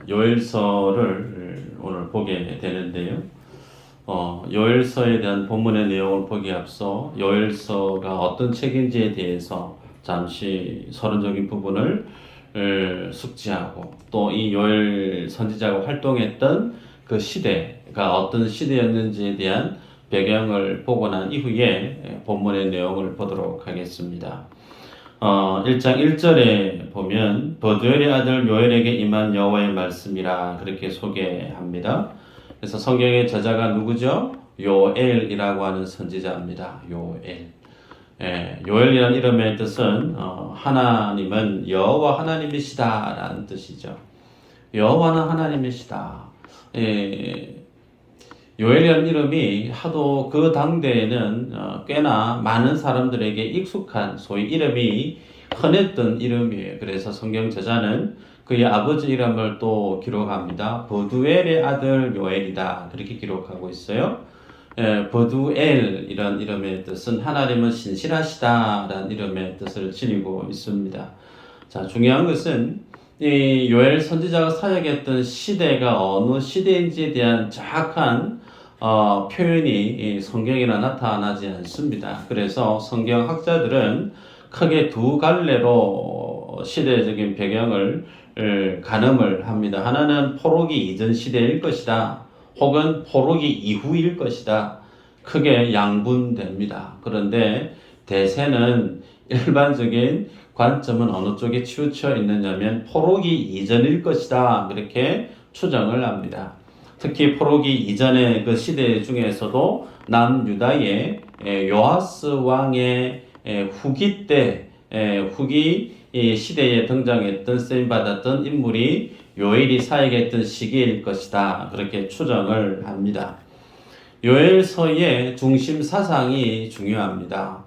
요엘서를 오늘 보게 되는데요. 요엘서에 대한 본문의 내용을 보기에 앞서 요엘서가 어떤 책인지에 대해서 잠시 서론적인 부분을 숙지하고 또 이 요엘 선지자가 활동했던 그 시대가 어떤 시대였는지에 대한 배경을 보고 난 이후에 본문의 내용을 보도록 하겠습니다. 1장 1절에 보면 버두엘의 아들 요엘에게 임한 여호와의 말씀이라 그렇게 소개합니다. 그래서 성경의 저자가 누구죠? 요엘이라고 하는 선지자입니다. 요엘. 요엘이라는 이름의 뜻은 하나님은 여호와 하나님이시다라는 뜻이죠. 여호와는 하나님이시다. 요엘이라는 이름이 하도 그 당대에는 꽤나 많은 사람들에게 익숙한 소위 이름이 흔했던 이름이에요. 그래서 성경 저자는 그의 아버지 이름을 또 기록합니다. 버두엘의 아들 요엘이다. 그렇게 기록하고 있어요. 버두엘 이런 이름의 뜻은 하나님은 신실하시다라는 이름의 뜻을 지니고 있습니다. 자, 중요한 것은 이 요엘 선지자가 사역했던 시대가 어느 시대인지에 대한 정확한 표현이 성경에는 나타나지 않습니다. 그래서 성경학자들은 크게 두 갈래로 시대적인 배경을 가늠을 합니다. 하나는 포로기 이전 시대일 것이다. 혹은 포로기 이후일 것이다. 크게 양분됩니다. 그런데 대세는 일반적인 관점은 어느 쪽에 치우쳐 있느냐면 포로기 이전일 것이다. 그렇게 추정을 합니다. 특히 포로기 이전의 그 시대 중에서도 남유다의 요아스 왕의 후기 때 후기 시대에 등장했던 쓰임받았던 인물이 요엘이 사역했던 시기일 것이다. 그렇게 추정을 합니다. 요엘서의 중심 사상이 중요합니다.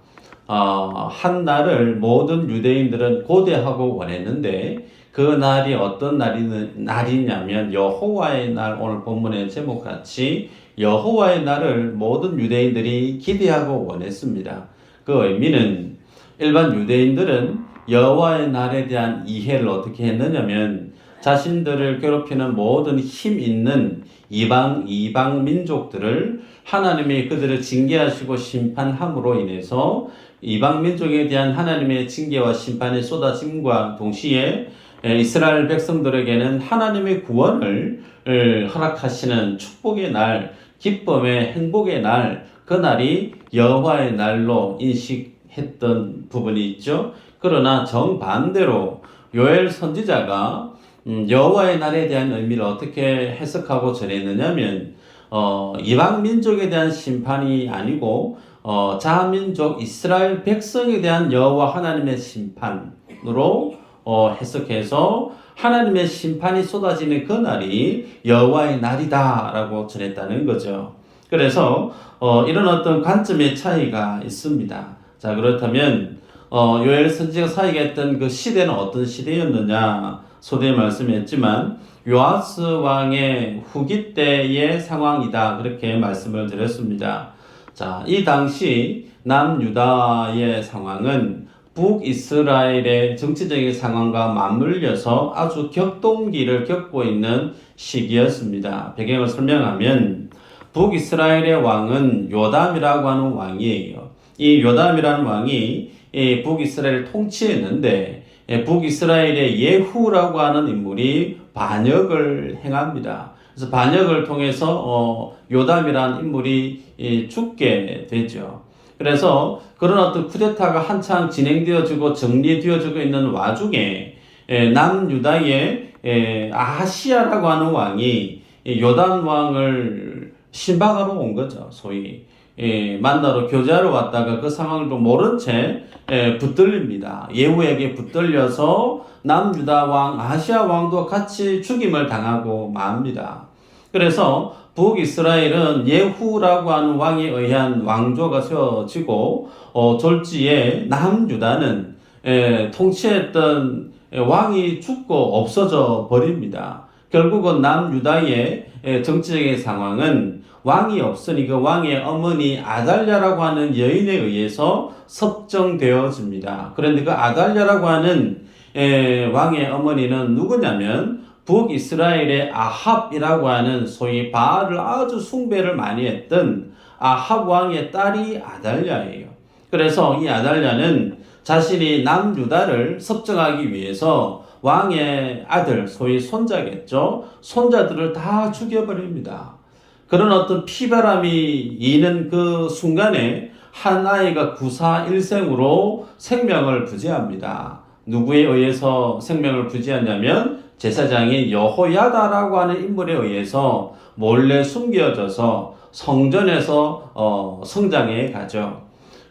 한 날을 모든 유대인들은 고대하고 원했는데 그 날이 어떤 날이냐면 여호와의 날, 오늘 본문의 제목같이 여호와의 날을 모든 유대인들이 기대하고 원했습니다. 그 의미는 일반 유대인들은 여호와의 날에 대한 이해를 어떻게 했느냐면 자신들을 괴롭히는 모든 힘 있는 이방 민족들을 하나님이 그들을 징계하시고 심판함으로 인해서 이방 민족에 대한 하나님의 징계와 심판의 쏟아짐과 동시에 이스라엘 백성들에게는 하나님의 구원을 허락하시는 축복의 날, 기쁨의 행복의 날, 그 날이 여호와의 날로 인식했던 부분이 있죠. 그러나 정반대로 요엘 선지자가 여호와의 날에 대한 의미를 어떻게 해석하고 전했느냐면 이방 민족에 대한 심판이 아니고 자민족 이스라엘 백성에 대한 여호와 하나님의 심판으로 해석해서 하나님의 심판이 쏟아지는 그 날이 여호와의 날이다라고 전했다는 거죠. 그래서 이런 어떤 관점의 차이가 있습니다. 자, 그렇다면 요엘 선지자가 사역했던 그 시대는 어떤 시대였느냐? 소대에 말씀했지만 요아스 왕의 후기 때의 상황이다. 그렇게 말씀을 드렸습니다. 자, 이 당시 남유다의 상황은 북이스라엘의 정치적인 상황과 맞물려서 아주 격동기를 겪고 있는 시기였습니다. 배경을 설명하면 북이스라엘의 왕은 요담이라고 하는 왕이에요. 이 요담이라는 왕이 북이스라엘을 통치했는데 북이스라엘의 예후라고 하는 인물이 반역을 행합니다. 그래서 반역을 통해서 요담이라는 인물이 죽게 되죠. 그래서 그런 어떤 쿠데타가 한창 진행되어지고 정리되어지고 있는 와중에 남유다의 아하시야라고 하는 왕이 요담 왕을 신박하러 온 거죠. 소위 만나러 교제하러 왔다가 그 상황을 또 모른 채 붙들립니다. 예후에게 붙들려서 남유다 왕 아하시야 왕도 같이 죽임을 당하고 맙니다. 그래서 북이스라엘은 예후라고 하는 왕에 의한 왕조가 세워지고 졸지에 남유다는 통치했던 왕이 죽고 없어져 버립니다. 결국은 남유다의 정치적인 상황은 왕이 없으니 그 왕의 어머니 아달랴라고 하는 여인에 의해서 섭정되어집니다. 그런데 그 아달랴라고 하는 왕의 어머니는 누구냐면 북이스라엘의 아합이라고 하는 소위 바알을 아주 숭배를 많이 했던 아합 왕의 딸이 아달랴예요. 그래서 이 아달랴는 자신이 남유다를 섭정하기 위해서 왕의 아들, 소위 손자겠죠. 손자들을 다 죽여버립니다. 그런 어떤 피바람이 이는 그 순간에 한 아이가 구사일생으로 생명을 부지합니다. 누구에 의해서 생명을 부지하냐면 제사장인 여호야다라고 하는 인물에 의해서 몰래 숨겨져서 성전에서 성장해 가죠.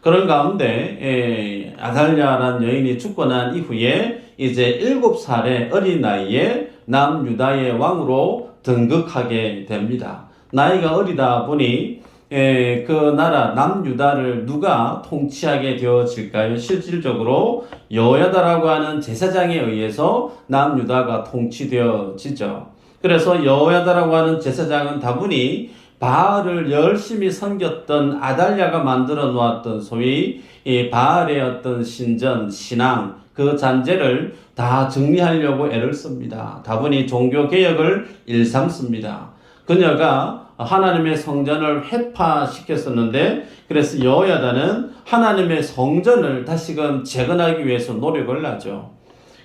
그런 가운데 아달랴라는 여인이 죽고 난 이후에 이제 7살의 어린 나이에 남유다의 왕으로 등극하게 됩니다. 나이가 어리다 보니 그 나라 남유다를 누가 통치하게 되어질까요? 실질적으로 여호야다라고 하는 제사장에 의해서 남유다가 통치되어지죠. 그래서 여호야다라고 하는 제사장은 다분히 바알을 열심히 섬겼던 아달랴가 만들어 놓았던 소위 이 바알의 어떤 신전, 신앙, 그 잔재를 다 정리하려고 애를 씁니다. 다분히 종교개혁을 일삼습니다. 그녀가 하나님의 성전을 회파시켰었는데 그래서 여호야다는 하나님의 성전을 다시금 재건하기 위해서 노력을 하죠.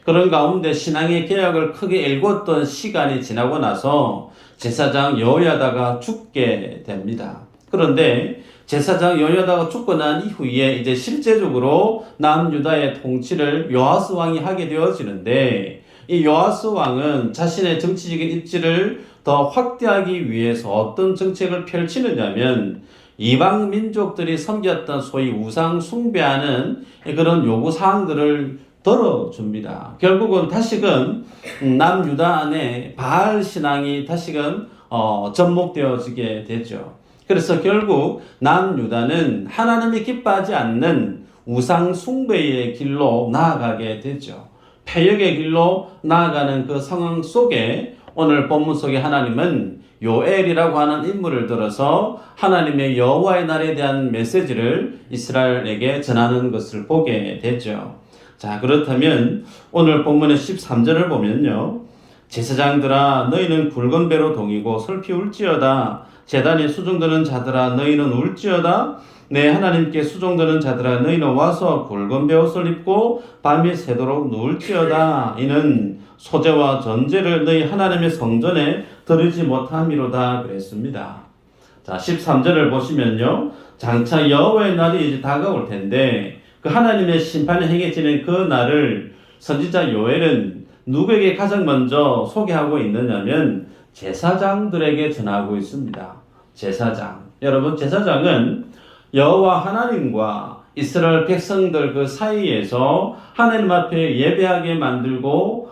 그런 가운데 신앙의 개혁을 크게 일궜던 시간이 지나고 나서 제사장 여호야다가 죽게 됩니다. 그런데 제사장 여호야다가 죽고 난 이후에 이제 실제적으로 남유다의 통치를 요아스 왕이 하게 되어지는데 이 요아스 왕은 자신의 정치적인 입지를 더 확대하기 위해서 어떤 정책을 펼치느냐면 이방 민족들이 섬겼던 소위 우상 숭배하는 그런 요구 사항들을 들어줍니다. 결국은 다시금 남유다 안에 바알 신앙이 다시금 접목되어지게 되죠. 그래서 결국 남유다는 하나님이 기뻐하지 않는 우상 숭배의 길로 나아가게 되죠. 패역의 길로 나아가는 그 상황 속에 오늘 본문 속에 하나님은 요엘이라고 하는 인물을 들어서 하나님의 여호와의 날에 대한 메시지를 이스라엘에게 전하는 것을 보게 되죠. 자, 그렇다면 오늘 본문의 13절을 보면요. 제사장들아 너희는 굵은 배로 동이고 슬피 울지어다. 제단에 수종드는 자들아 너희는 울지어다. 내 하나님께 수종드는 자들아 너희는 와서 굵은 배옷을 입고 밤이 새도록 누울지어다. 이는 소재와 전제를 너희 하나님의 성전에 들이지 못함이로다 그랬습니다. 자, 13절을 보시면요. 장차 여호와의 날이 이제 다가올 텐데 그 하나님의 심판이 행해지는 그 날을 선지자 요엘은 누구에게 가장 먼저 소개하고 있느냐면 제사장들에게 전하고 있습니다. 제사장. 여러분, 제사장은 여호와 하나님과 이스라엘 백성들 그 사이에서 하나님 앞에 예배하게 만들고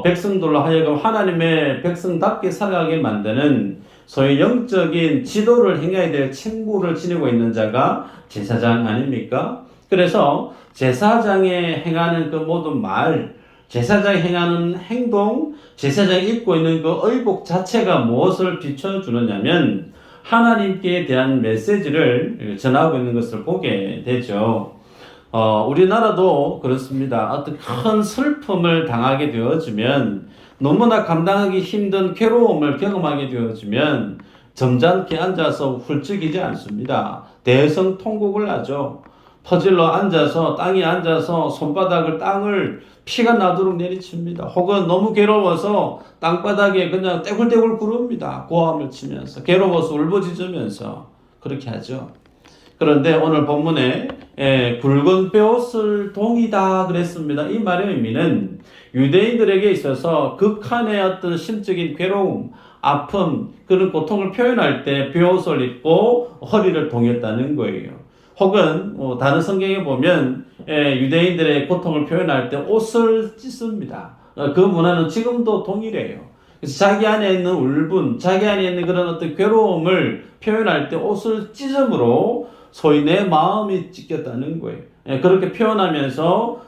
백성들로 하여금 하나님의 백성답게 살아가게 만드는 소위 영적인 지도를 행해야 될 책무를 지니고 있는 자가 제사장 아닙니까? 그래서 제사장이 행하는 그 모든 말, 제사장이 행하는 행동, 제사장이 입고 있는 그 의복 자체가 무엇을 비춰주느냐면 하나님께 대한 메시지를 전하고 있는 것을 보게 되죠. 우리나라도 그렇습니다. 어떤 큰 슬픔을 당하게 되어지면 너무나 감당하기 힘든 괴로움을 경험하게 되어지면 점잖게 앉아서 훌쩍이지 않습니다. 대성통곡을 하죠. 퍼질러 앉아서 땅에 앉아서 손바닥을 땅을 피가 나도록 내리칩니다. 혹은 너무 괴로워서 땅바닥에 그냥 떼굴떼굴 구릅니다. 고함을 치면서 괴로워서 울부짖으면서 그렇게 하죠. 그런데 오늘 본문에 굵은 뼈옷을 동이다 그랬습니다. 이 말의 의미는 유대인들에게 있어서 극한의 어떤 심적인 괴로움, 아픔, 그런 고통을 표현할 때 뼈옷을 입고 허리를 동였다는 거예요. 혹은 다른 성경에 보면 유대인들의 고통을 표현할 때 옷을 찢습니다. 그 문화는 지금도 동일해요. 그래서 자기 안에 있는 울분, 자기 안에 있는 그런 어떤 괴로움을 표현할 때 옷을 찢음으로 소위 내 마음이 찢겼다는 거예요. 그렇게 표현하면서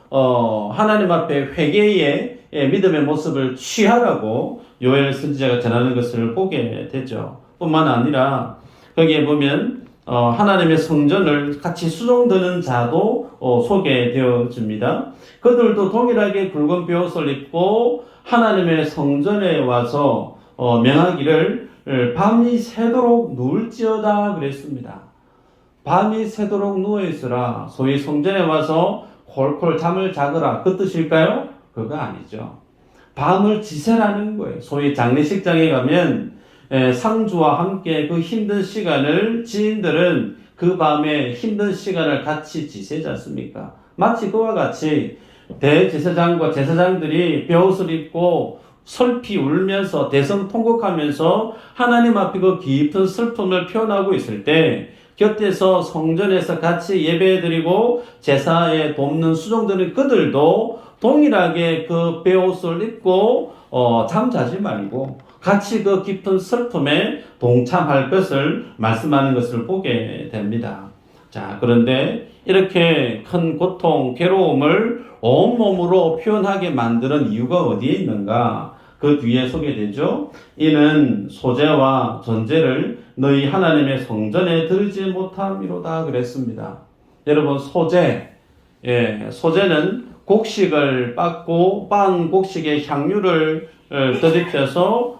하나님 앞에 회개의 믿음의 모습을 취하라고 요엘 선지자가 전하는 것을 보게 되죠. 뿐만 아니라 거기에 보면 하나님의 성전을 같이 수종드는 자도 소개되어집니다. 그들도 동일하게 굵은 베옷을 입고 하나님의 성전에 와서 명하기를 밤이 새도록 누울지어다 그랬습니다. 밤이 새도록 누워있으라, 소위 성전에 와서 콜콜 잠을 자거라, 그 뜻일까요? 그거 아니죠. 밤을 지새라는 거예요. 소위 장례식장에 가면 상주와 함께 그 힘든 시간을 지인들은 그 밤에 힘든 시간을 같이 지새지 않습니까? 마치 그와 같이 대제사장과 제사장들이 베옷을 입고 슬피 울면서 대성통곡하면서 하나님 앞에 그 깊은 슬픔을 표현하고 있을 때 곁에서 성전에서 같이 예배드리고 제사에 돕는 수종드는 그들도 동일하게 그 베옷을 입고 잠자지 말고 같이 그 깊은 슬픔에 동참할 것을 말씀하는 것을 보게 됩니다. 자, 그런데 이렇게 큰 고통, 괴로움을 온몸으로 표현하게 만드는 이유가 어디에 있는가? 그 뒤에 소개되죠. 이는 소재와 전제를 너희 하나님의 성전에 들지 못함이로다 그랬습니다. 여러분, 소재, 소재는 곡식을 빻고 빻은 곡식에 향유를 더듬혀서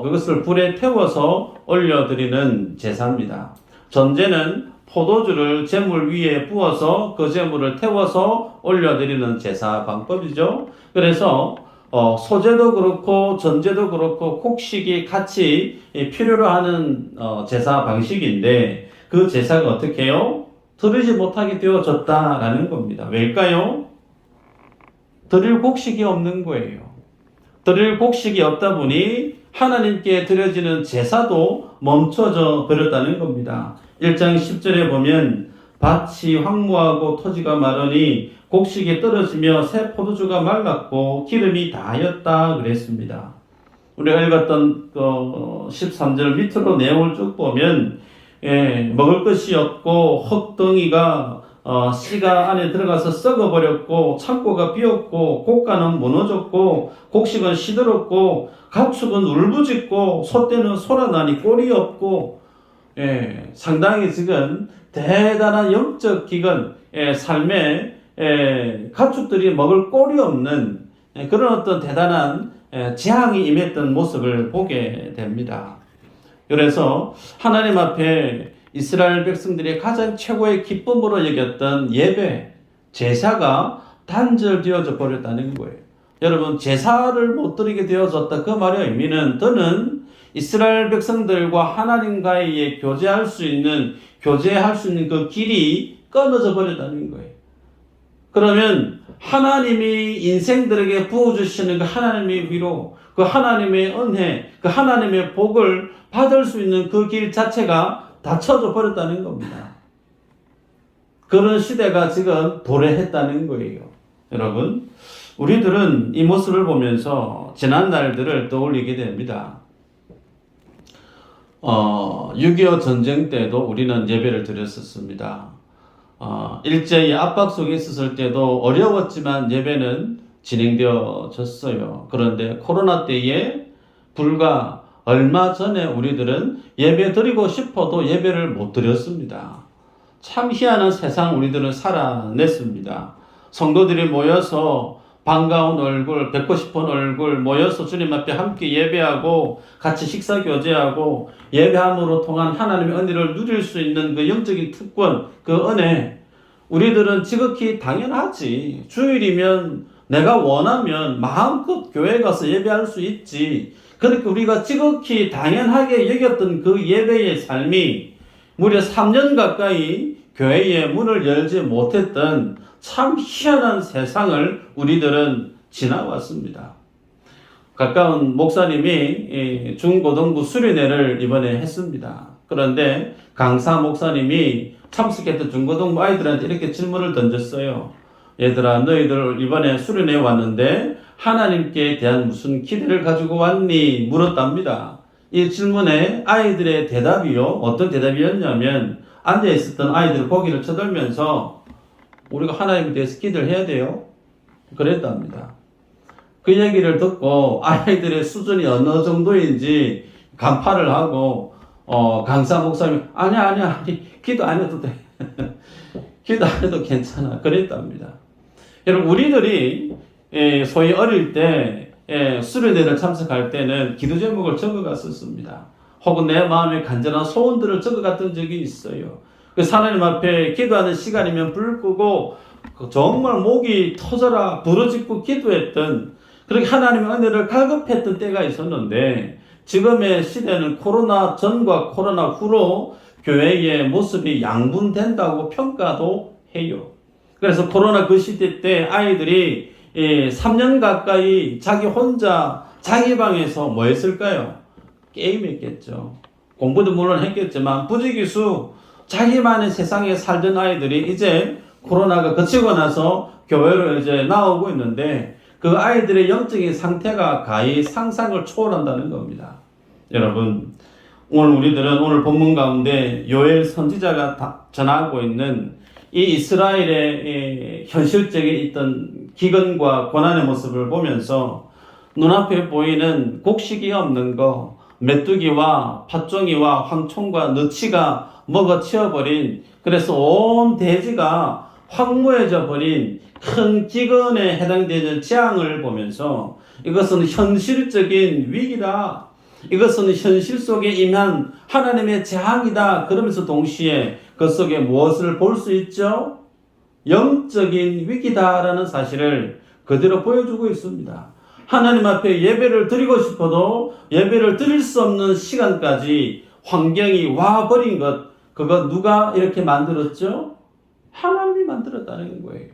그것을 불에 태워서 올려드리는 제사입니다. 전제는 포도주를 제물 위에 부어서 그 제물을 태워서 올려드리는 제사 방법이죠. 그래서 소재도 그렇고 전제도 그렇고 곡식이 같이 필요로 하는 제사 방식인데 그 제사가 어떻게 해요? 드리지 못하게 되어졌다라는 겁니다. 왜일까요? 드릴 곡식이 없는 거예요. 드릴 곡식이 없다 보니 하나님께 드려지는 제사도 멈춰져 버렸다는 겁니다. 1장 10절에 보면 밭이 황무하고 토지가 마르니 곡식이 떨어지며 새 포도주가 말랐고 기름이 다하였다 그랬습니다. 우리가 읽었던 13절 밑으로 내용을 쭉 보면 먹을 것이 없고 흙덩이가 씨가 안에 들어가서 썩어버렸고 창고가 비었고 곡간은 무너졌고 곡식은 시들었고 가축은 울부짖고 소떼는 소란나니 꼴이 없고 상당히 지금 대단한 영적 기근, 삶에 가축들이 먹을 꼴이 없는 그런 어떤 대단한 재앙이 임했던 모습을 보게 됩니다. 그래서 하나님 앞에 이스라엘 백성들이 가장 최고의 기쁨으로 여겼던 예배, 제사가 단절되어져 버렸다는 거예요. 여러분, 제사를 못 드리게 되어졌다. 그 말의 의미는 더는 이스라엘 백성들과 하나님과의 교제할 수 있는 그 길이 끊어져 버렸다는 거예요. 그러면 하나님이 인생들에게 부어주시는 그 하나님의 위로, 그 하나님의 은혜, 그 하나님의 복을 받을 수 있는 그 길 자체가 닫혀져 버렸다는 겁니다. 그런 시대가 지금 도래했다는 거예요. 여러분, 우리들은 이 모습을 보면서 지난 날들을 떠올리게 됩니다. 6.25 전쟁 때도 우리는 예배를 드렸었습니다. 일제의 압박 속에 있었을 때도 어려웠지만 예배는 진행되어졌어요. 그런데 코로나 때에 불과 얼마 전에 우리들은 예배 드리고 싶어도 예배를 못 드렸습니다. 참 희한한 세상 우리들은 살아냈습니다. 성도들이 모여서 반가운 얼굴, 뵙고 싶은 얼굴 모여서 주님 앞에 함께 예배하고 같이 식사 교제하고 예배함으로 통한 하나님의 은혜를 누릴 수 있는 그 영적인 특권, 그 은혜, 우리들은 지극히 당연하지. 주일이면 내가 원하면 마음껏 교회 가서 예배할 수 있지. 그러니까 우리가 지극히 당연하게 여겼던 그 예배의 삶이 무려 3년 가까이 교회의 문을 열지 못했던 참 희한한 세상을 우리들은 지나왔습니다. 가까운 목사님이 중고등부 수련회를 이번에 했습니다. 그런데 강사 목사님이 참석했던 중고등부 아이들한테 이렇게 질문을 던졌어요. 얘들아, 너희들 이번에 수련회 왔는데 하나님께 대한 무슨 기대를 가지고 왔니? 물었답니다. 이 질문에 아이들의 대답이요. 어떤 대답이었냐면 앉아있었던 아이들 고개를 쳐들면서 우리가 하나님에 대해서 기도를 해야 돼요. 그랬답니다. 그 얘기를 듣고 아이들의 수준이 어느 정도인지 간파를 하고 강사 목사님, 아니, 기도 안 해도 돼. 기도 안 해도 괜찮아. 그랬답니다. 여러분, 우리들이 소위 어릴 때 수련회를 참석할 때는 기도 제목을 적어갔었습니다. 혹은 내 마음의 간절한 소원들을 적어갔던 적이 있어요. 그래서 하나님 앞에 기도하는 시간이면 불 끄고 정말 목이 터져라 부르짖고 기도했던, 그렇게 하나님의 은혜를 갈급했던 때가 있었는데, 지금의 시대는 코로나 전과 코로나 후로 교회의 모습이 양분된다고 평가도 해요. 그래서 코로나 그 시대 때 아이들이 3년 가까이 자기 혼자 자기 방에서 뭐 했을까요? 게임했겠죠. 공부도 물론 했겠지만 부지기수 자기만의 세상에 살던 아이들이 이제 코로나가 그치고 나서 교회로 이제 나오고 있는데, 그 아이들의 영적인 상태가 가히 상상을 초월한다는 겁니다. 여러분, 오늘 본문 가운데 요엘 선지자가 전하고 있는 이 이스라엘의 현실적인 있던 기근과 고난의 모습을 보면서 눈앞에 보이는 곡식이 없는 거, 메뚜기와 팥종이와 황총과 너치가 먹어치워버린, 그래서 온 대지가 황무해져 버린 큰 기근에 해당되는 재앙을 보면서 이것은 현실적인 위기다, 이것은 현실 속에 임한 하나님의 재앙이다, 그러면서 동시에 그 속에 무엇을 볼 수 있죠? 영적인 위기다라는 사실을 그대로 보여주고 있습니다. 하나님 앞에 예배를 드리고 싶어도 예배를 드릴 수 없는 시간까지 환경이 와버린 것, 그거 누가 이렇게 만들었죠? 하나님이 만들었다는 거예요.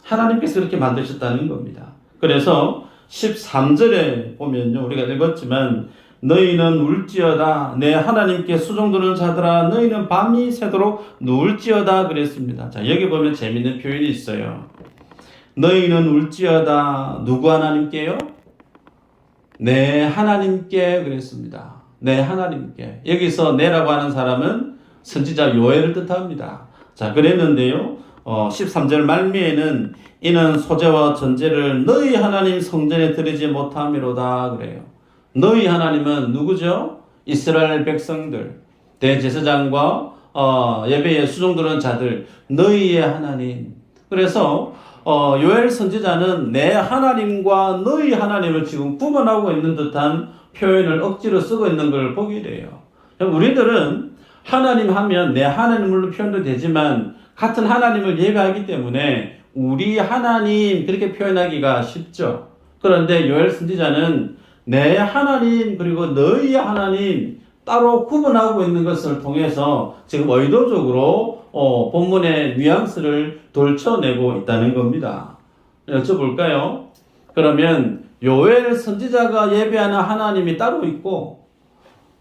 하나님께서 이렇게 만드셨다는 겁니다. 그래서 13절에 보면요, 우리가 읽었지만 너희는 울지어다 내 하나님께 수종드는 자들아 너희는 밤이 새도록 누울지어다 그랬습니다. 자, 여기 보면 재밌는 표현이 있어요. 너희는 울지어다 누구 하나님께요? 내 하나님께 그랬습니다. 내 하나님께. 여기서 내라고 하는 사람은 선지자 요엘을 뜻합니다. 자, 그랬는데요, 13절 말미에는 이는 소재와 전제를 너희 하나님 성전에 드리지 못함이로다 그래요. 너희 하나님은 누구죠? 이스라엘 백성들, 대제사장과 예배에 수종드는 자들, 너희의 하나님. 그래서 요엘 선지자는 내 하나님과 너희 하나님을 지금 구분하고 있는 듯한 표현을 억지로 쓰고 있는 걸 보게 돼요. 우리들은 하나님 하면 내 하나님으로 표현도 되지만 같은 하나님을 예배하기 때문에 우리 하나님 그렇게 표현하기가 쉽죠. 그런데 요엘 선지자는 내 하나님 그리고 너희의 하나님 따로 구분하고 있는 것을 통해서 지금 의도적으로 본문의 뉘앙스를 돌쳐내고 있다는 겁니다. 여쭤볼까요? 그러면 요엘 선지자가 예배하는 하나님이 따로 있고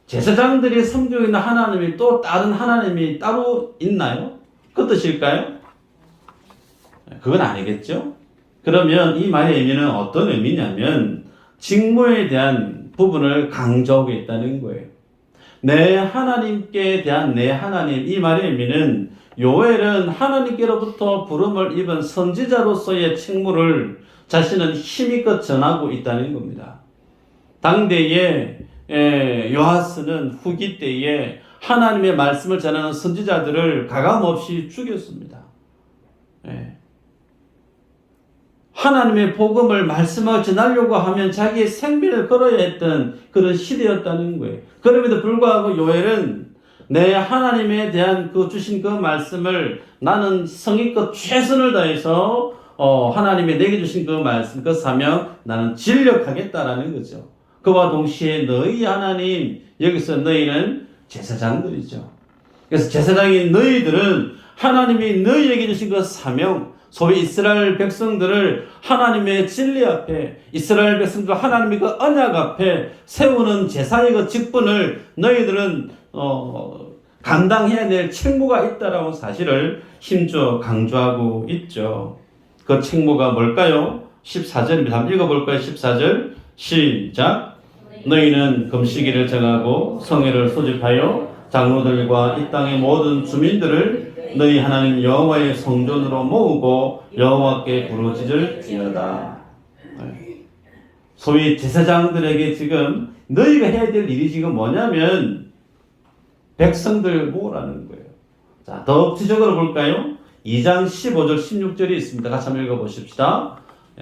제사장들이 섬기고 있는 하나님이 또 다른 하나님이 따로 있나요? 그 뜻일까요? 그건 아니겠죠? 그러면 이 말의 의미는 어떤 의미냐면 직무에 대한 부분을 강조하고 있다는 거예요. 내 하나님께 대한 내 하나님, 이 말의 의미는 요엘은 하나님께로부터 부름을 입은 선지자로서의 책무를 자신은 힘있게 전하고 있다는 겁니다. 당대에 요하스는 후기 때에 하나님의 말씀을 전하는 선지자들을 가감없이 죽였습니다. 하나님의 복음을 말씀을 전하려고 하면 자기의 생명을 걸어야 했던 그런 시대였다는 거예요. 그럼에도 불구하고 요엘은 내 하나님에 대한 그 주신 그 말씀을 나는 성의껏 최선을 다해서 하나님이 내게 주신 그 말씀, 그 사명 나는 진력하겠다라는 거죠. 그와 동시에 너희 하나님, 여기서 너희는 제사장들이죠. 그래서 제사장인 너희들은 하나님이 너희에게 주신 그 사명, 소위 이스라엘 백성들을 하나님의 진리 앞에, 이스라엘 백성들 하나님의 그 언약 앞에 세우는 제사의 그 직분을 너희들은 감당해야 될 책무가 있다라는 사실을 힘줘 강조하고 있죠. 그 책무가 뭘까요? 14절입니다. 한번 읽어볼까요? 14절 시작. 너희는 금식일을 정하고 성회를 소집하여 장로들과 이 땅의 모든 주민들을 너희 하나님 여호와의 성전으로 모으고 여호와께 부르짖을지어다. 소위 제사장들에게 지금 너희가 해야 될 일이 지금 뭐냐면 백성들 모으라는 거예요. 자, 더 구체적으로 볼까요? 2장 15절 16절이 있습니다. 같이 한번 읽어보십시다.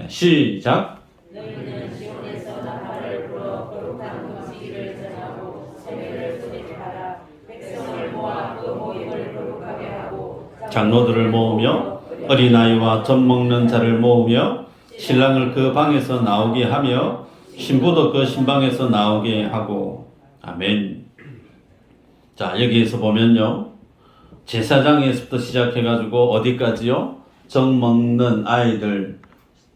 시작. 너희는 시온에서 나팔을 불어 거룩한 금식일을 전하고 세배를 소집하라. 백성을 모아 그 모임을 거룩하게 하고 장로들을 모으며 어린아이와 젖 먹는 자를 모으며 신랑을 그 방에서 나오게 하며 신부도 그 신방에서 나오게 하고. 아멘. 자, 여기에서 보면요, 제사장에서부터 시작해가지고 어디까지요? 젖 먹는 아이들,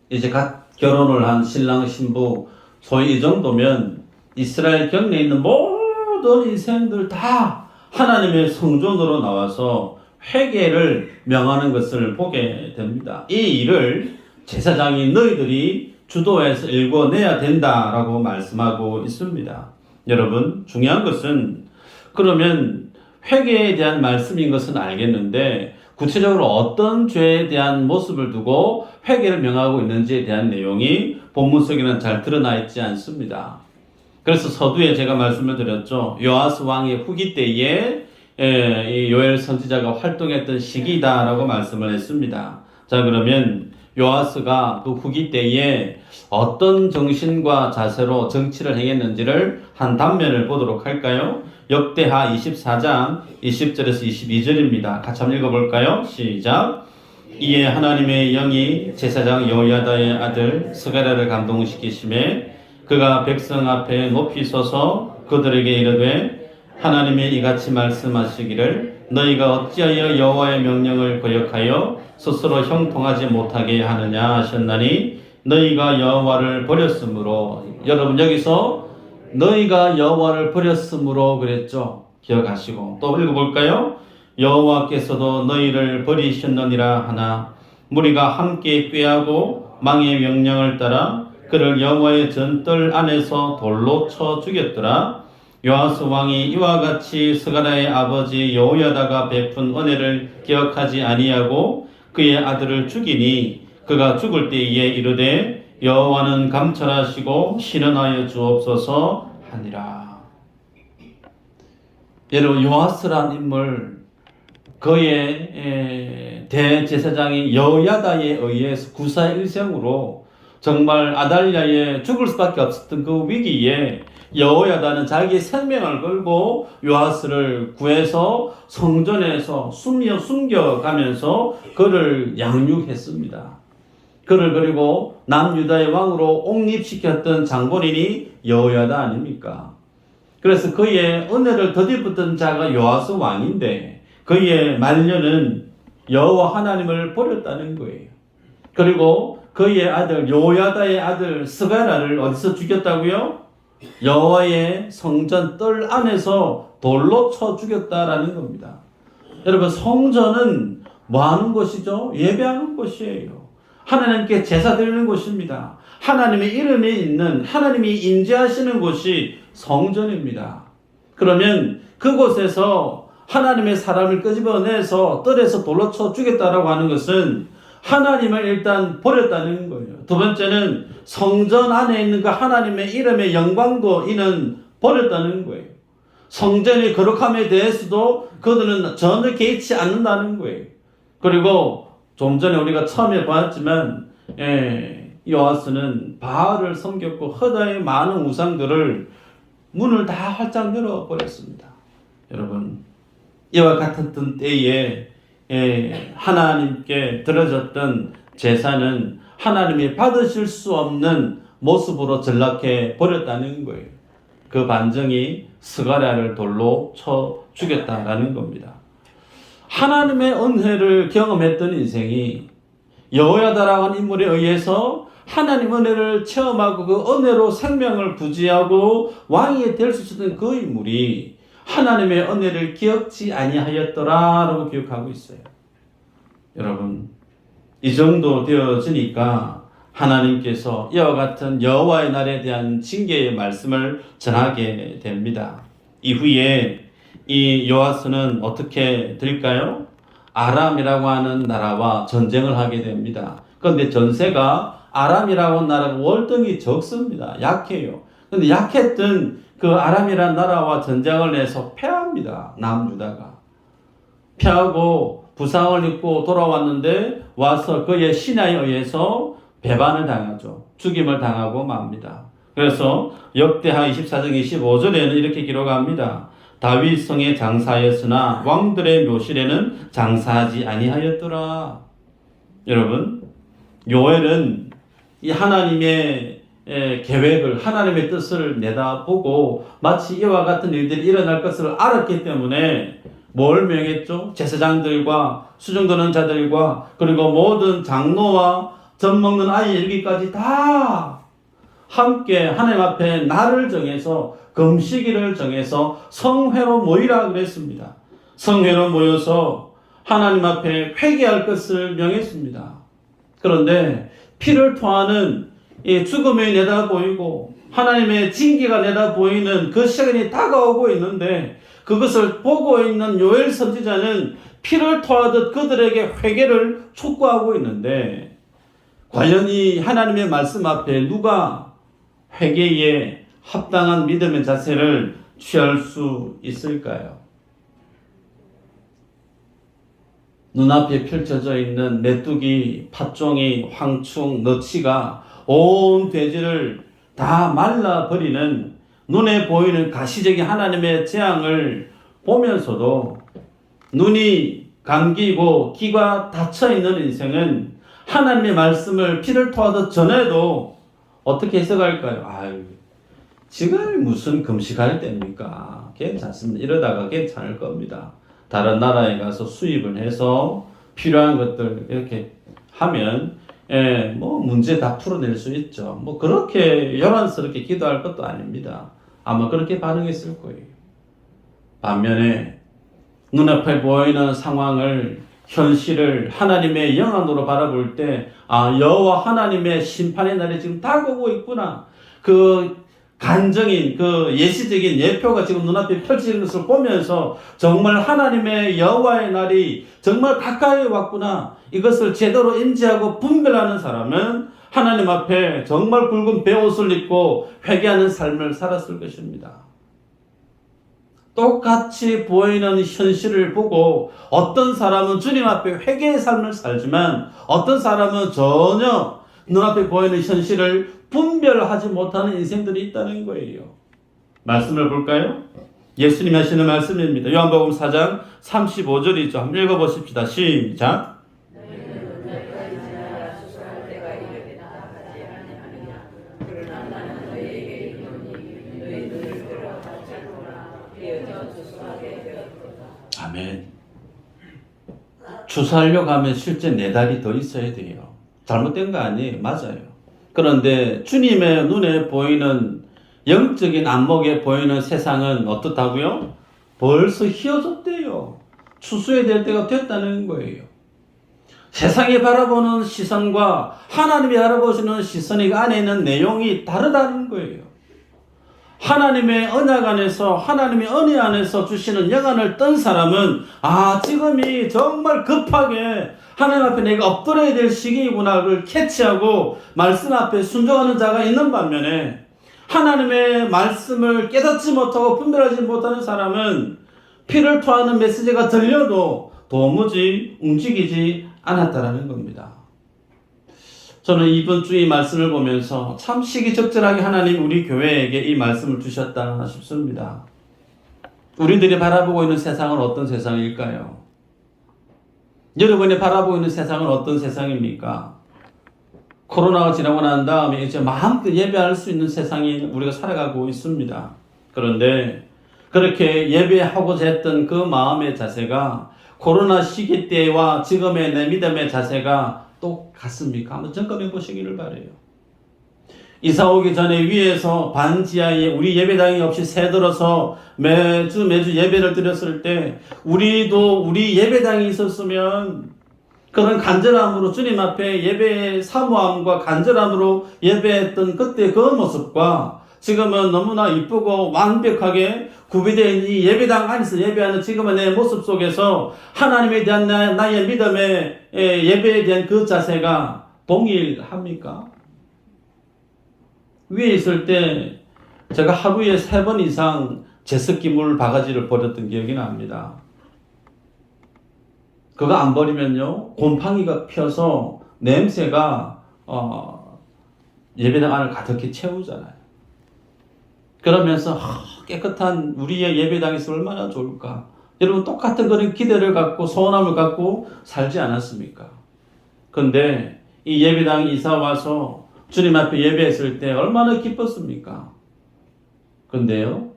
이제 갓 결혼을 한 신랑 신부, 소위 이 정도면 이스라엘 경내에 있는 모든 인생들 다 하나님의 성전으로 나와서 회개를 명하는 것을 보게 됩니다. 이 일을 제사장인 너희들이 주도해서 일궈내야 된다라고 말씀하고 있습니다. 여러분, 중요한 것은 그러면 회개에 대한 말씀인 것은 알겠는데 구체적으로 어떤 죄에 대한 모습을 두고 회개를 명하고 있는지에 대한 내용이 본문 속에는 잘 드러나 있지 않습니다. 그래서 서두에 제가 말씀을 드렸죠. 요아스 왕의 후기 때에 이 요엘 선지자가 활동했던 시기다라고 말씀을 했습니다. 자, 그러면 요아스가 그 후기 때에 어떤 정신과 자세로 정치를 행했는지를 한 단면을 보도록 할까요? 역대하 24장 20절에서 22절입니다. 같이 한번 읽어볼까요? 시작. 이에 하나님의 영이 제사장 여호야다의 아들 스가랴를 감동시키심에 그가 백성 앞에 높이 서서 그들에게 이르되 하나님이 이같이 말씀하시기를 너희가 어찌하여 여호와의 명령을 거역하여 스스로 형통하지 못하게 하느냐 하셨나니 너희가 여호와를 버렸으므로. 여러분, 여기서 너희가 여호와를 버렸으므로 그랬죠. 기억하시고 또 읽어볼까요? 여호와께서도 너희를 버리셨느니라 하나 무리가 함께 꾀하고 망의 명령을 따라 그를 여호와의 전뜰 안에서 돌로 쳐 죽였더라. 요아스 왕이 이와 같이 스가랴의 아버지 여호야다가 베푼 은혜를 기억하지 아니하고 그의 아들을 죽이니 그가 죽을 때에 이르되 여호와는 감찰하시고 신원하여 주옵소서 하니라. 여러분, 요아스란 인물, 그의 대제사장인 여호야다에 의해서 구사일생으로 정말 아달랴의 죽을 수밖에 없었던 그 위기에 여호야다는 자기 생명을 걸고 요아스를 구해서 성전에서 숨겨가면서 그를 양육했습니다. 그를 그리고 남유다의 왕으로 옹립시켰던 장본인이 여호야다 아닙니까? 그래서 그의 은혜를 덧입었던 자가 요아스 왕인데 그의 말년은 여호와 하나님을 버렸다는 거예요. 그리고 그의 아들 여호야다의 아들 스가랴를 어디서 죽였다고요? 여호와의 성전 뜰 안에서 돌로 쳐 죽였다라는 겁니다. 여러분, 성전은 뭐 하는 곳이죠? 예배하는 곳이에요. 하나님께 제사 드리는 곳입니다. 하나님의 이름이 있는, 하나님이 임재하시는 곳이 성전입니다. 그러면 그곳에서 하나님의 사람을 끄집어내서 뜰에서 돌로 쳐 죽였다라고 하는 것은 하나님을 일단 버렸다는 거예요. 두 번째는 성전 안에 있는 그 하나님의 이름의 영광도 이는 버렸다는 거예요. 성전의 거룩함에 대해서도 그들은 전혀 개의치 않는다는 거예요. 그리고 좀 전에 우리가 처음에 봤지만 요아스는 바알을 섬겼고 허다의 많은 우상들을 문을 다 활짝 열어버렸습니다. 여러분, 이와 같았던 때에 하나님께 드려졌던 제사는 하나님이 받으실 수 없는 모습으로 전락해 버렸다는 거예요. 그 반정이 스가랴를 돌로 쳐 죽였다라는 겁니다. 하나님의 은혜를 경험했던 인생이 여호야다라고 하는 인물에 의해서 하나님 은혜를 체험하고 그 은혜로 생명을 부지하고 왕이 될 수 있었던 그 인물이 하나님의 은혜를 기억지 아니하였더라라고 기억하고 있어요. 여러분, 이 정도 되어지니까 하나님께서 이와 같은 여호와의 날에 대한 징계의 말씀을 전하게 됩니다. 이후에 이 요아스는 어떻게 될까요? 아람이라고 하는 나라와 전쟁을 하게 됩니다. 그런데 전세가 아람이라고 하는 나라가 월등히 적습니다. 약해요. 그런데 약했던 그 아람이라는 나라와 전쟁을 내서 패합니다. 남유다가. 패하고 부상을 입고 돌아왔는데 와서 그의 신하에 의해서 배반을 당하죠. 죽임을 당하고 맙니다. 그래서 역대하 24장 25절에는 이렇게 기록합니다. 다윗 성에 장사하였으나 왕들의 묘실에는 장사하지 아니하였더라. 여러분, 요엘은 이 하나님의 계획을, 하나님의 뜻을 내다보고 마치 이와 같은 일들이 일어날 것을 알았기 때문에 뭘 명했죠? 제사장들과 수종드는 자들과 그리고 모든 장로와 젖 먹는 아이 일기까지 다 함께 하나님 앞에 날을 정해서 금식일을 정해서 성회로 모이라 그랬습니다. 성회로 모여서 하나님 앞에 회개할 것을 명했습니다. 그런데 피를 토하는 이 죽음이 내다 보이고 하나님의 징계가 내다 보이는 그 시간이 다가오고 있는데 그것을 보고 있는 요엘 선지자는 피를 토하듯 그들에게 회개를 촉구하고 있는데 과연 이 하나님의 말씀 앞에 누가 회개에 합당한 믿음의 자세를 취할 수 있을까요? 눈앞에 펼쳐져 있는 메뚜기, 팥종이, 황충, 너치가 온 돼지를 다 말라버리는 눈에 보이는 가시적인 하나님의 재앙을 보면서도 눈이 감기고 귀가 닫혀있는 인생은 하나님의 말씀을 피를 토하듯 전해도 어떻게 해석할까요? 아유, 지금 무슨 금식할 때입니까? 괜찮습니다. 이러다가 괜찮을 겁니다. 다른 나라에 가서 수입을 해서 필요한 것들 이렇게 하면 뭐 문제 다 풀어낼 수 있죠. 뭐 그렇게 요란스럽게 기도할 것도 아닙니다. 아마 그렇게 반응했을 거예요. 반면에 눈앞에 보이는 상황을 현실을 하나님의 영안으로 바라볼 때 여호와 하나님의 심판의 날이 지금 다가오고 있구나. 그 간정인 그 예시적인 예표가 지금 눈앞에 펼쳐지는 것을 보면서 정말 하나님의 여호와의 날이 정말 가까이 왔구나. 이것을 제대로 인지하고 분별하는 사람은 하나님 앞에 정말 굵은 베옷을 입고 회개하는 삶을 살았을 것입니다. 똑같이 보이는 현실을 보고 어떤 사람은 주님 앞에 회개의 삶을 살지만 어떤 사람은 전혀 눈앞에 보이는 현실을 분별하지 못하는 인생들이 있다는 거예요. 말씀을 볼까요? 예수님이 하시는 말씀입니다. 요한복음 4장 35절이죠. 한번 읽어보십시다. 시작. 아멘. 주사하려고 하면 실제 4달이 더 있어야 돼요. 잘못된 거 아니에요. 맞아요. 그런데 주님의 눈에 보이는 영적인 안목에 보이는 세상은 어떻다고요? 벌써 휘어졌대요. 추수해야 될 때가 됐다는 거예요. 세상이 바라보는 시선과 하나님이 바라보시는 시선이 그 안에 있는 내용이 다르다는 거예요. 하나님의 언약 안에서 하나님의 은혜 안에서 주시는 영안을 떤 사람은 지금이 정말 급하게 하나님 앞에 내가 엎드려야 될 시기이구나를 캐치하고 말씀 앞에 순종하는 자가 있는 반면에 하나님의 말씀을 깨닫지 못하고 분별하지 못하는 사람은 피를 토하는 메시지가 들려도 도무지 움직이지 않았다라는 겁니다. 저는 이번 주의 말씀을 보면서 참 시기적절하게 하나님 우리 교회에게 이 말씀을 주셨다 싶습니다. 우리들이 바라보고 있는 세상은 어떤 세상일까요? 여러분이 바라보고 있는 세상은 어떤 세상입니까? 코로나가 지나고 난 다음에 이제 마음껏 예배할 수 있는 세상에 우리가 살아가고 있습니다. 그런데 그렇게 예배하고자 했던 그 마음의 자세가 코로나 시기 때와 지금의 내 믿음의 자세가 똑같습니까? 한번 점검해 보시기를 바라요. 이사 오기 전에 위에서 반지하에 우리 예배당이 없이 새들어서 매주 예배를 드렸을 때 우리도 우리 예배당이 있었으면 그런 간절함으로 주님 앞에 예배의 사모함과 간절함으로 예배했던 그때 그 모습과 지금은 너무나 이쁘고 완벽하게 구비되어 있는 이 예배당 안에서 예배하는 지금의 내 모습 속에서 하나님에 대한 나의 믿음의 예배에 대한 그 자세가 동일합니까? 위에 있을 때 제가 하루에 3번 이상 제습기 물 바가지를 버렸던 기억이 납니다. 그거 안 버리면요, 곰팡이가 펴서 냄새가 예배당 안을 가득히 채우잖아요. 그러면서 깨끗한 우리의 예배당이 있으면 얼마나 좋을까. 여러분 똑같은 그런 기대를 갖고 소원함을 갖고 살지 않았습니까? 그런데 이 예배당 이사 와서 주님 앞에 예배했을 때 얼마나 기뻤습니까? 근데요,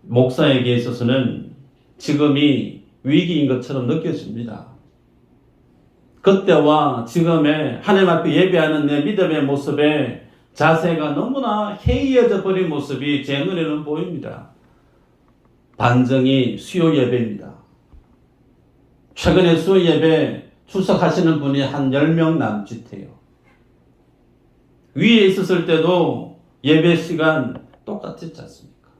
목사에게 있어서는 지금이 위기인 것처럼 느껴집니다. 그때와 지금의 하나님 앞에 예배하는 내 믿음의 모습에 자세가 너무나 해이해져 버린 모습이 제 눈에는 보입니다. 반증이 수요 예배입니다. 최근에 수요 예배 출석하시는 분이 한 10명 남짓해요. 위에 있었을 때도 예배 시간 똑같지 않습니까?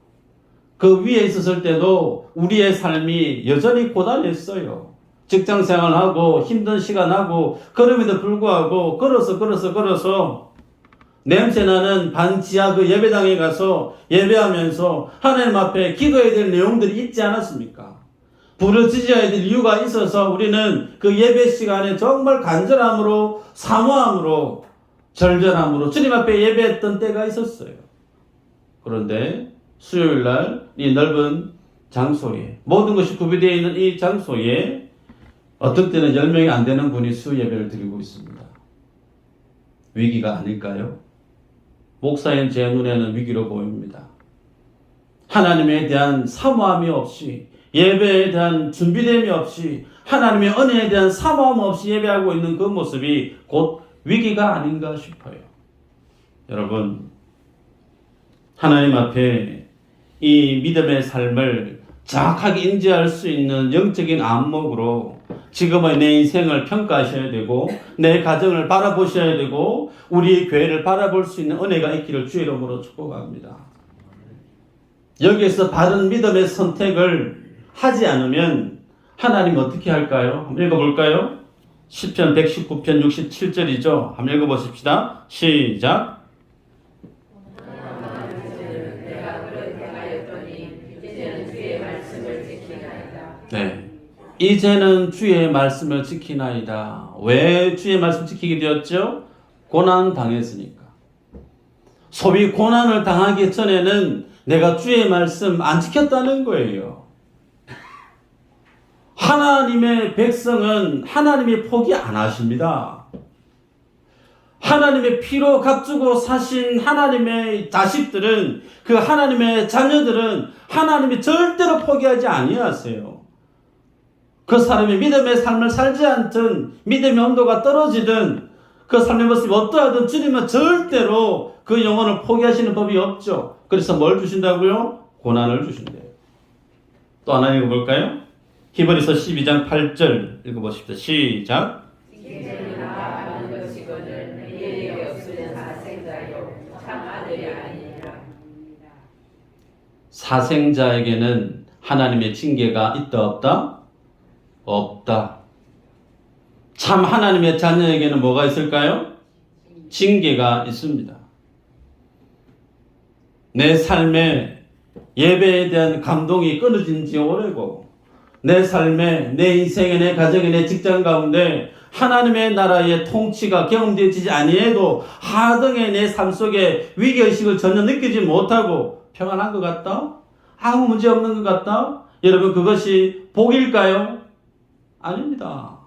그 위에 있었을 때도 우리의 삶이 여전히 고단했어요. 직장 생활하고 힘든 시간하고 그럼에도 불구하고 걸어서 냄새나는 반지하 그 예배당에 가서 예배하면서 하나님 앞에 기도해야 될 내용들이 있지 않았습니까? 부르짖어야 될 이유가 있어서 우리는 그 예배 시간에 정말 간절함으로, 사모함으로, 절절함으로 주님 앞에 예배했던 때가 있었어요. 그런데 수요일 날 이 넓은 장소에, 모든 것이 구비되어 있는 이 장소에 어떤 때는 10명이 안 되는 분이 수요 예배를 드리고 있습니다. 위기가 아닐까요? 목사인 제 눈에는 위기로 보입니다. 하나님에 대한 사모함이 없이, 예배에 대한 준비됨이 없이, 하나님의 은혜에 대한 사모함 없이 예배하고 있는 그 모습이 곧 위기가 아닌가 싶어요. 여러분, 하나님 앞에 이 믿음의 삶을 정확하게 인지할 수 있는 영적인 안목으로 지금의 내 인생을 평가하셔야 되고, 내 가정을 바라보셔야 되고, 우리 교회를 바라볼 수 있는 은혜가 있기를 주의 이름으로 축복합니다. 여기에서 바른 믿음의 선택을 하지 않으면 하나님 어떻게 할까요? 한번 읽어볼까요? 시편 119편 67절이죠. 한번 읽어보십시다. 시작. 네. 이제는 주의 말씀을 지키나이다. 왜 주의 말씀 지키게 되었죠? 고난 당했으니까. 소위 고난을 당하기 전에는 내가 주의 말씀 안 지켰다는 거예요. 하나님의 백성은 하나님이 포기 안 하십니다. 하나님의 피로 값주고 사신 하나님의 자식들은, 그 하나님의 자녀들은 하나님이 절대로 포기하지 아니하세요. 그 사람이 믿음의 삶을 살지 않든 믿음의 온도가 떨어지든 그 삶의 모습이 어떠하든 주님은 절대로 그 영혼을 포기하시는 법이 없죠. 그래서 뭘 주신다고요? 고난을 주신대요. 또 하나 읽어볼까요? 히브리서 12장 8절 읽어보십시오. 시작. 사생자에게는 하나님의 징계가 있다 없다? 없다. 참 하나님의 자녀에게는 뭐가 있을까요? 징계가 있습니다. 내 삶에 예배에 대한 감동이 끊어진 지 오래고, 내 삶에, 내 인생에, 내 가정에, 내 직장 가운데 하나님의 나라의 통치가 경험되지 아니해도 하등의 내 삶 속에 위기의식을 전혀 느끼지 못하고 평안한 것 같다? 아무 문제 없는 것 같다? 여러분, 그것이 복일까요? 아닙니다.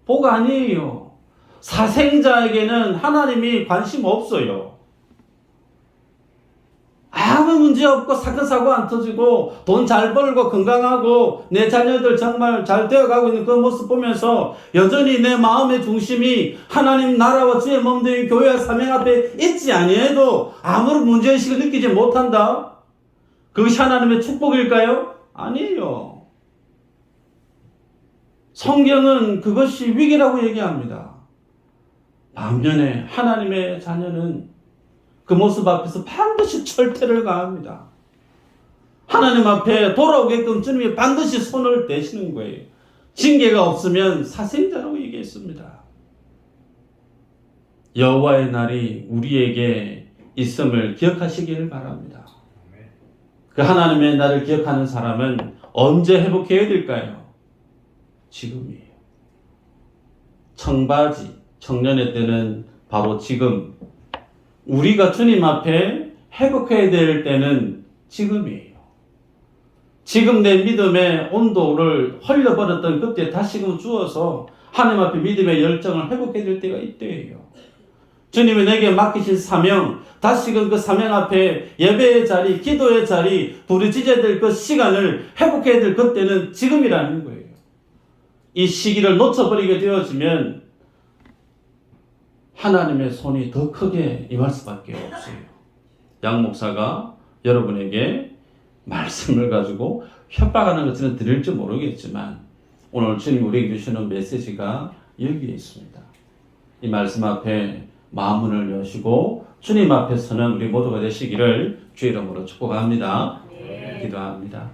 복 아니에요. 사생자에게는 하나님이 관심 없어요. 아무 문제 없고 사건 사고 안 터지고 돈 잘 벌고 건강하고 내 자녀들 정말 잘 되어가고 있는 그 모습 보면서 여전히 내 마음의 중심이 하나님 나라와 주의 몸된 교회와 사명 앞에 있지 아니해도 아무런 문제의식을 느끼지 못한다? 그것이 하나님의 축복일까요? 아니에요. 성경은 그것이 위기라고 얘기합니다. 반면에 하나님의 자녀는 그 모습 앞에서 반드시 철퇴를 가합니다. 하나님 앞에 돌아오게끔 주님이 반드시 손을 대시는 거예요. 징계가 없으면 사생자라고 얘기했습니다. 여호와의 날이 우리에게 있음을 기억하시기를 바랍니다. 그 하나님의 나를 기억하는 사람은 언제 회복해야 될까요? 지금이에요. 청바지, 청년의 때는 바로 지금. 우리가 주님 앞에 회복해야 될 때는 지금이에요. 지금 내 믿음의 온도를 흘려버렸던 그때 다시금 주어서 하나님 앞에 믿음의 열정을 회복해야 될 때가 이때예요. 주님이 내게 맡기신 사명, 다시금 그 사명 앞에 예배의 자리, 기도의 자리, 부르짖어야 될 그 시간을 회복해야 될 그때는 지금이라는 거예요. 이 시기를 놓쳐버리게 되어지면 하나님의 손이 더 크게 임할 수밖에 없어요. 양 목사가 여러분에게 말씀을 가지고 협박하는 것들은 드릴지 모르겠지만 오늘 주님 우리에게 주시는 메시지가 여기에 있습니다. 이 말씀 앞에 마음문을 여시고 주님 앞에 서는 우리 모두가 되시기를 주의 이름으로 축복합니다. 기도합니다.